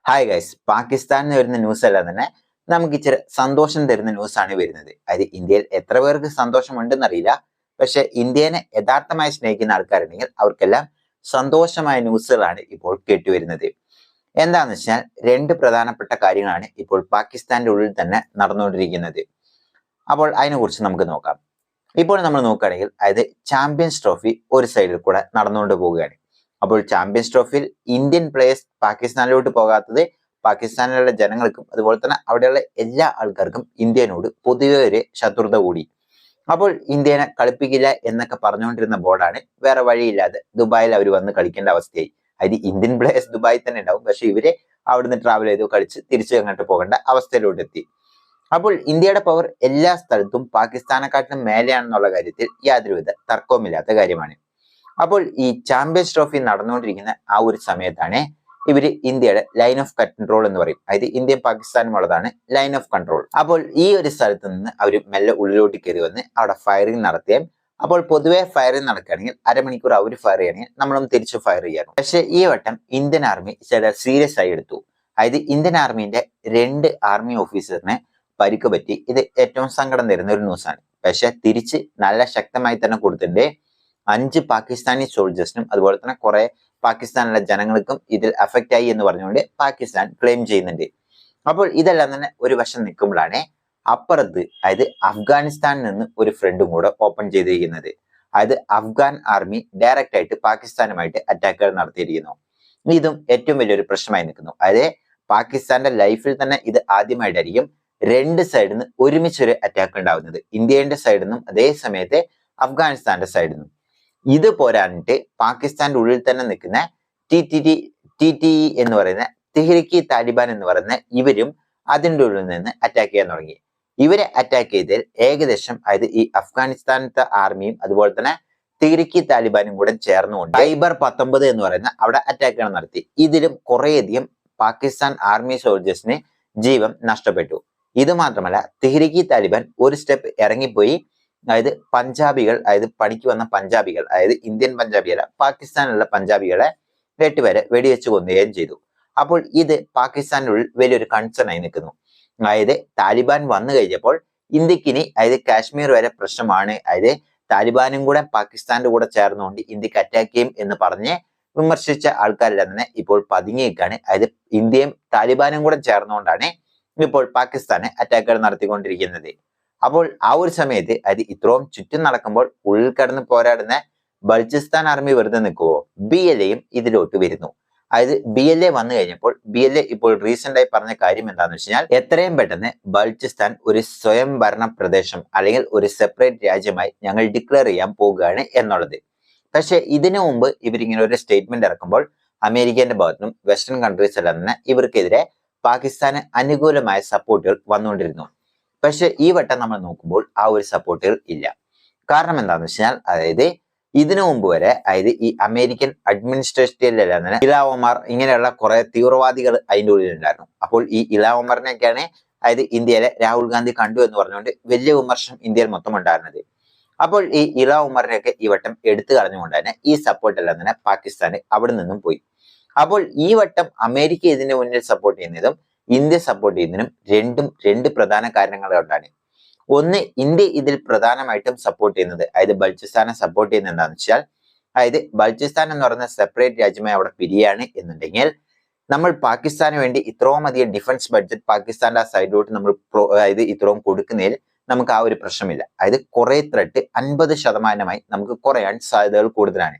Hi guys, പാകിസ്ഥാനിൽ നിന്ന് വരുന്ന ന്യൂസ് എല്ലാം തന്നെ നമുക്ക് ഇച്ചിരി സന്തോഷം തരുന്ന ന്യൂസാണ് വരുന്നത്. അതായത് ഇന്ത്യയിൽ എത്ര പേർക്ക് സന്തോഷമുണ്ടെന്നറിയില്ല, പക്ഷെ ഇന്ത്യനെ യഥാർത്ഥമായി സ്നേഹിക്കുന്ന ആൾക്കാരുണ്ടെങ്കിൽ അവർക്കെല്ലാം സന്തോഷമായ ന്യൂസുകളാണ് ഇപ്പോൾ കേട്ടുവരുന്നത്. എന്താന്ന് വെച്ചാൽ രണ്ട് പ്രധാനപ്പെട്ട കാര്യങ്ങളാണ് ഇപ്പോൾ പാകിസ്ഥാന്റെ ഉള്ളിൽ തന്നെ നടന്നുകൊണ്ടിരിക്കുന്നത്. അപ്പോൾ അതിനെക്കുറിച്ച് നമുക്ക് നോക്കാം. ഇപ്പോൾ നമ്മൾ നോക്കുകയാണെങ്കിൽ അതായത് ചാമ്പ്യൻസ് ട്രോഫി ഒരു സൈഡിൽ കൂടെ നടന്നുകൊണ്ട് പോവുകയാണ്. അപ്പോൾ ചാമ്പ്യൻസ് ട്രോഫിയിൽ ഇന്ത്യൻ പ്ലേയേഴ്സ് പാകിസ്ഥാനിലോട്ട് പോകാത്തത് പാകിസ്ഥാനിലുള്ള ജനങ്ങൾക്കും അതുപോലെ തന്നെ അവിടെയുള്ള എല്ലാ ആൾക്കാർക്കും ഇന്ത്യനോട് പൊതുവെ ഒരു ശത്രുത കൂടി. അപ്പോൾ ഇന്ത്യനെ കളിപ്പിക്കില്ല എന്നൊക്കെ പറഞ്ഞുകൊണ്ടിരുന്ന ബോർഡാണ് വേറെ വഴിയില്ലാതെ ദുബായിൽ അവർ വന്ന് കളിക്കേണ്ട അവസ്ഥയായി. അതായത് ഇന്ത്യൻ പ്ലേയേഴ്സ് ദുബായിൽ തന്നെ ഉണ്ടാവും, പക്ഷെ ഇവര് അവിടുന്ന് ട്രാവൽ ചെയ്തു കളിച്ച് തിരിച്ചു അങ്ങോട്ട് പോകേണ്ട അവസ്ഥയിലോട്ട് എത്തി. അപ്പോൾ ഇന്ത്യയുടെ പവർ എല്ലാ സ്ഥലത്തും പാകിസ്ഥാനെക്കാട്ടിലും മേലെയാണെന്നുള്ള കാര്യത്തിൽ യാതൊരുവിധ തർക്കവുമില്ലാത്ത കാര്യമാണ്. അപ്പോൾ ഈ ചാമ്പ്യൻസ് ട്രോഫി നടന്നുകൊണ്ടിരിക്കുന്ന ആ ഒരു സമയത്താണ് ഇവര് ഇന്ത്യയുടെ ലൈൻ ഓഫ് കൺട്രോൾ എന്ന് പറയും, അതായത് ഇന്ത്യയും പാകിസ്ഥാനും ഉള്ളതാണ് ലൈൻ ഓഫ് കൺട്രോൾ. അപ്പോൾ ഈ ഒരു സ്ഥലത്ത് നിന്ന് അവർ മെല്ലെ ഉള്ളിലോട്ട് കയറി വന്ന് അവിടെ ഫയറിംഗ് നടത്തിയാൽ, അപ്പോൾ പൊതുവെ ഫയറിംഗ് നടക്കുകയാണെങ്കിൽ അരമണിക്കൂർ അവർ ഫയർ ചെയ്യണമെങ്കിൽ നമ്മളും തിരിച്ച് ഫയർ ചെയ്യാറുണ്ട്. പക്ഷെ ഈ വട്ടം ഇന്ത്യൻ ആർമി ചില സീരിയസ് ആയി എടുത്തു. അതായത് ഇന്ത്യൻ ആർമിന്റെ 2 ആർമി ഓഫീസറിനെ പരിക്ക് പറ്റി. ഇത് ഏറ്റവും സങ്കടം തരുന്ന ഒരു ന്യൂസാണ്. പക്ഷെ തിരിച്ച് നല്ല ശക്തമായി തന്നെ കൊടുത്തിട്ടുണ്ട്. 5 പാകിസ്ഥാനി സോൾജേഴ്സിനും അതുപോലെ തന്നെ കുറെ പാകിസ്ഥാനിലെ ജനങ്ങൾക്കും ഇതിൽ അഫക്റ്റ് ആയി എന്ന് പറഞ്ഞുകൊണ്ട് പാകിസ്ഥാൻ ക്ലെയിം ചെയ്യുന്നുണ്ട്. അപ്പോൾ ഇതെല്ലാം തന്നെ ഒരു വശം നിൽക്കുമ്പോഴാണ് അപ്പുറത്ത്, അതായത് അഫ്ഗാനിസ്ഥാനിൽ നിന്ന് ഒരു ഫ്രണ്ടും കൂടെ ഓപ്പൺ ചെയ്തിരിക്കുന്നത്. അതായത് അഫ്ഗാൻ ആർമി ഡയറക്റ്റ് ആയിട്ട് പാകിസ്ഥാനുമായിട്ട് അറ്റാക്കുകൾ നടത്തിയിരിക്കുന്നു. ഇതും ഏറ്റവും വലിയൊരു പ്രശ്നമായി നിൽക്കുന്നു. അതായത് പാകിസ്ഥാന്റെ ലൈഫിൽ തന്നെ ഇത് ആദ്യമായിട്ടായിരിക്കും 2 സൈഡിൽ നിന്ന് ഒരുമിച്ചൊരു അറ്റാക്ക് ഉണ്ടാവുന്നത്. ഇന്ത്യയുടെ സൈഡിൽ നിന്നും അതേ സമയത്ത് അഫ്ഗാനിസ്ഥാന്റെ സൈഡിൽ നിന്നും. ഇത് പോരാഞ്ഞിട്ട് പാകിസ്ഥാന്റെ ഉള്ളിൽ തന്നെ നിൽക്കുന്ന ടി എന്ന് പറയുന്ന തെഹ്രിക്ക് താലിബാൻ എന്ന് പറയുന്ന ഇവരും അതിൻ്റെ ഉള്ളിൽ നിന്ന് അറ്റാക്ക് ചെയ്യാൻ തുടങ്ങി. ഇവരെ അറ്റാക്ക് ചെയ്തതിൽ ഏകദേശം, അതായത് ഈ അഫ്ഗാനിസ്ഥാനത്തെ ആർമിയും അതുപോലെ തന്നെ തെഹ്രിക്ക് താലിബാനും കൂടെ ചേർന്നുകൊണ്ട് ഖൈബർ 19 എന്ന് പറയുന്ന അവിടെ അറ്റാക്കുകൾ നടത്തി. ഇതിലും കുറേയധികം പാകിസ്ഥാൻ ആർമി സോൾജേഴ്സിന് ജീവൻ നഷ്ടപ്പെട്ടു. ഇത് മാത്രമല്ല, തെഹ്രിക്ക് താലിബാൻ ഒരു സ്റ്റെപ്പ് ഇറങ്ങിപ്പോയി. അതായത് പഞ്ചാബികൾ, അതായത് പണിക്ക് വന്ന പഞ്ചാബികൾ, അതായത് ഇന്ത്യൻ പഞ്ചാബികളെ, പാകിസ്ഥാനിലുള്ള പഞ്ചാബികളെ 8 പേരെ വെടിവെച്ച് കൊന്നുകയും ചെയ്തു. അപ്പോൾ ഇത് പാകിസ്ഥാനുള്ളിൽ വലിയൊരു കൺസേൺ ആയി നിൽക്കുന്നു. അതായത് താലിബാൻ വന്നു കഴിഞ്ഞപ്പോൾ ഇന്ത്യക്കിനി, അതായത് കാശ്മീർ വരെ പ്രശ്നമാണ്, അതായത് താലിബാനും കൂടെ പാകിസ്ഥാന്റെ കൂടെ ചേർന്നുകൊണ്ട് ഇന്ത്യക്ക് അറ്റാക്ക് ചെയ്യും എന്ന് പറഞ്ഞ് വിമർശിച്ച ആൾക്കാരെല്ലാം തന്നെ ഇപ്പോൾ പതുങ്ങിയേക്കാണ്. അതായത് ഇന്ത്യയും താലിബാനും കൂടെ ചേർന്നുകൊണ്ടാണ് ഇപ്പോൾ പാകിസ്ഥാന് അറ്റാക്കുകൾ നടത്തിക്കൊണ്ടിരിക്കുന്നത്. അപ്പോൾ ആ ഒരു സമയത്ത്, അതായത് ഇത്രയും ചുറ്റും നടക്കുമ്പോൾ ഉള്ളിൽ കിടന്ന് പോരാടുന്ന ബൽചിസ്ഥാൻ ആർമി വെറുതെ നിൽക്കുവോ? BLAയും ഇതിലോട്ട് വരുന്നു. അതായത് BLA വന്നു കഴിഞ്ഞപ്പോൾ BLA ഇപ്പോൾ റീസെന്റ് ആയി പറഞ്ഞ കാര്യം എന്താണെന്ന് വെച്ച് കഴിഞ്ഞാൽ, എത്രയും പെട്ടെന്ന് ബൽചിസ്ഥാൻ ഒരു സ്വയം ഭരണ പ്രദേശം അല്ലെങ്കിൽ ഒരു സെപ്പറേറ്റ് രാജ്യമായി ഞങ്ങൾ ഡിക്ലെയർ ചെയ്യാൻ പോകുകയാണ് എന്നുള്ളത്. പക്ഷെ ഇതിനു മുമ്പ് ഇവരിങ്ങനെ ഒരു സ്റ്റേറ്റ്മെന്റ് ഇറക്കുമ്പോൾ അമേരിക്കന്റെ ഭാഗത്തുനിന്നും വെസ്റ്റേൺ കൺട്രീസ് എല്ലാം തന്നെ ഇവർക്കെതിരെ പാകിസ്ഥാന് അനുകൂലമായ സപ്പോർട്ടുകൾ വന്നുകൊണ്ടിരുന്നു. പക്ഷെ ഈ വട്ടം നമ്മൾ നോക്കുമ്പോൾ ആ ഒരു സപ്പോർട്ടുകൾ ഇല്ല. കാരണം എന്താണെന്ന് വെച്ചാൽ, അതായത് ഇതിനു മുമ്പ് വരെ, അതായത് ഈ അമേരിക്കൻ അഡ്മിനിസ്ട്രേഷനിലെല്ലാം തന്നെ ഇലാ ഒമർ ഇങ്ങനെയുള്ള കുറെ തീവ്രവാദികൾ അതിൻ്റെ ഉള്ളിലുണ്ടായിരുന്നു. അപ്പോൾ ഈ ഇലാ ഒമറിനെയൊക്കെയാണ്, അതായത് ഇന്ത്യയിലെ രാഹുൽ ഗാന്ധി കണ്ടു എന്ന് പറഞ്ഞുകൊണ്ട് വലിയ വിമർശനം ഇന്ത്യയിൽ മൊത്തം ഉണ്ടായിരുന്നത്. അപ്പോൾ ഈ ഇലാ ഉമറിനെയൊക്കെ ഈ വട്ടം എടുത്തു കളഞ്ഞുകൊണ്ട് തന്നെ ഈ സപ്പോർട്ട് എല്ലാം തന്നെ പാകിസ്ഥാന് അവിടെ നിന്നും പോയി. അപ്പോൾ ഈ വട്ടം അമേരിക്ക ഇതിന്റെ മുന്നിൽ സപ്പോർട്ട് ചെയ്യുന്നതും ഇന്ത്യ സപ്പോർട്ട് ചെയ്യുന്നതിനും രണ്ട് പ്രധാന കാരണങ്ങൾ കൊണ്ടാണ്. ഒന്ന്, ഇന്ത്യ ഇതിൽ പ്രധാനമായിട്ടും സപ്പോർട്ട് ചെയ്യുന്നത്, അതായത് ബൽചിസ്ഥാനെ സപ്പോർട്ട് ചെയ്യുന്നത് എന്താണെന്ന് വെച്ചാൽ, അതായത് ബൽചിസ്ഥാൻ എന്ന് പറയുന്ന സെപ്പറേറ്റ് രാജ്യമായി അവിടെ പിരിയാണ് എന്നുണ്ടെങ്കിൽ നമ്മൾ പാകിസ്ഥാന് വേണ്ടി ഇത്രയും അധികം ഡിഫൻസ് ബഡ്ജറ്റ് പാകിസ്ഥാന്റെ ആ സൈഡിലോട്ട് നമ്മൾ അതായത് ഇത്രയും കൊടുക്കുന്നതിൽ നമുക്ക് ആ ഒരു പ്രശ്നമില്ല. അതായത് കുറെ ത്രെട്ട് 50% നമുക്ക് കുറയാൻ സാധ്യതകൾ കൂടുതലാണ്.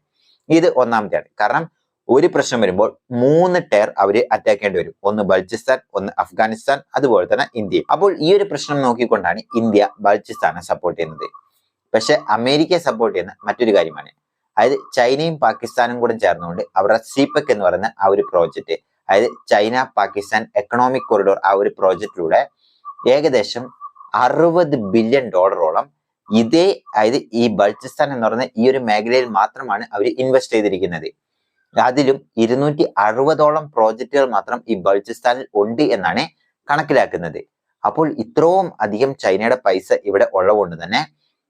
ഇത് ഒന്നാമത്തെയാണ്. കാരണം ഒരു പ്രശ്നം വരുമ്പോൾ 3 ടയർ അവര് അറ്റാക്ക് ചെയ്യേണ്ടി വരും. ഒന്ന് ബൽചിസ്ഥാൻ, ഒന്ന് അഫ്ഗാനിസ്ഥാൻ, അതുപോലെ തന്നെ ഇന്ത്യ. അപ്പോൾ ഈ ഒരു പ്രശ്നം നോക്കിക്കൊണ്ടാണ് ഇന്ത്യ ബൽചിസ്ഥാനെ സപ്പോർട്ട് ചെയ്യുന്നത്. പക്ഷെ അമേരിക്കയെ സപ്പോർട്ട് ചെയ്യുന്ന മറ്റൊരു കാര്യമാണ്, അതായത് ചൈനയും പാകിസ്ഥാനും കൂടെ ചേർന്നുകൊണ്ട് അവരുടെ CPEC എന്ന് പറയുന്ന ആ ഒരു പ്രോജക്റ്റ്, അതായത് ചൈന പാകിസ്ഥാൻ എക്കണോമിക് കോറിഡോർ, ആ ഒരു പ്രോജക്റ്റിലൂടെ ഏകദേശം $60 ബില്യൺ ഇതേ, അതായത് ഈ ബൽചിസ്ഥാൻ എന്ന് പറയുന്ന ഈ ഒരു മേഖലയിൽ മാത്രമാണ് അവർ ഇൻവെസ്റ്റ് ചെയ്തിരിക്കുന്നത്. അതിലും 260ഓളം പ്രോജക്റ്റുകൾ മാത്രം ഈ ബൽചിസ്ഥാനിൽ ഉണ്ട് എന്നാണ് കണക്കിലാക്കുന്നത്. അപ്പോൾ ഇത്രയും അധികം ചൈനയുടെ പൈസ ഇവിടെ ഉള്ളതുകൊണ്ട് തന്നെ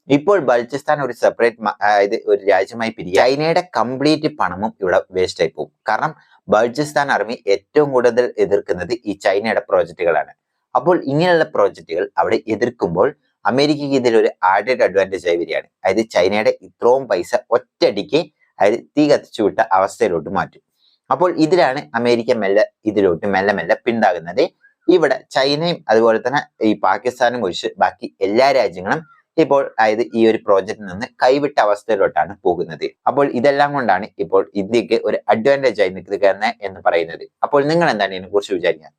ഇപ്പോൾ ബൽചിസ്ഥാൻ ഒരു സെപ്പറേറ്റ്, അതായത് ഒരു രാജ്യമായി പിരിയും. ചൈനയുടെ കംപ്ലീറ്റ് പണമും ഇവിടെ വേസ്റ്റ് ആയി പോകും. കാരണം ബലൂചിസ്ഥാൻ ആർമി ഏറ്റവും കൂടുതൽ എതിർക്കുന്നത് ഈ ചൈനയുടെ പ്രോജക്റ്റുകളാണ്. അപ്പോൾ ഇങ്ങനെയുള്ള പ്രോജക്റ്റുകൾ അവിടെ എതിർക്കുമ്പോൾ അമേരിക്കയ്ക്ക് ഇതിലൊരു ആഡഡ് അഡ്വാൻറ്റേജ് ആയി വരികയാണ്. അതായത് ചൈനയുടെ ഇത്രയും പൈസ ഒറ്റയടിക്ക് അതായത് തീ കത്തിച്ചു വിട്ട അവസ്ഥയിലോട്ട് മാറ്റും. അപ്പോൾ ഇതിലാണ് അമേരിക്ക ഇതിലോട്ട് മെല്ലെ പിന്താകുന്നത്. ഇവിടെ ചൈനയും അതുപോലെ തന്നെ ഈ പാകിസ്ഥാനും ഒഴിച്ച് ബാക്കി എല്ലാ രാജ്യങ്ങളും ഇപ്പോൾ അതായത് ഈ ഒരു പ്രോജക്റ്റിൽ നിന്ന് കൈവിട്ട അവസ്ഥയിലോട്ടാണ് പോകുന്നത്. അപ്പോൾ ഇതെല്ലാം കൊണ്ടാണ് ഇപ്പോൾ ഇന്ത്യക്ക് ഒരു അഡ്വാൻറ്റേജ് ആയി നിൽക്കുന്നത് എന്ന് പറയുന്നത്. അപ്പോൾ നിങ്ങൾ എന്താണ് ഇതിനെ കുറിച്ച് വിചാരിക്കുന്നത്?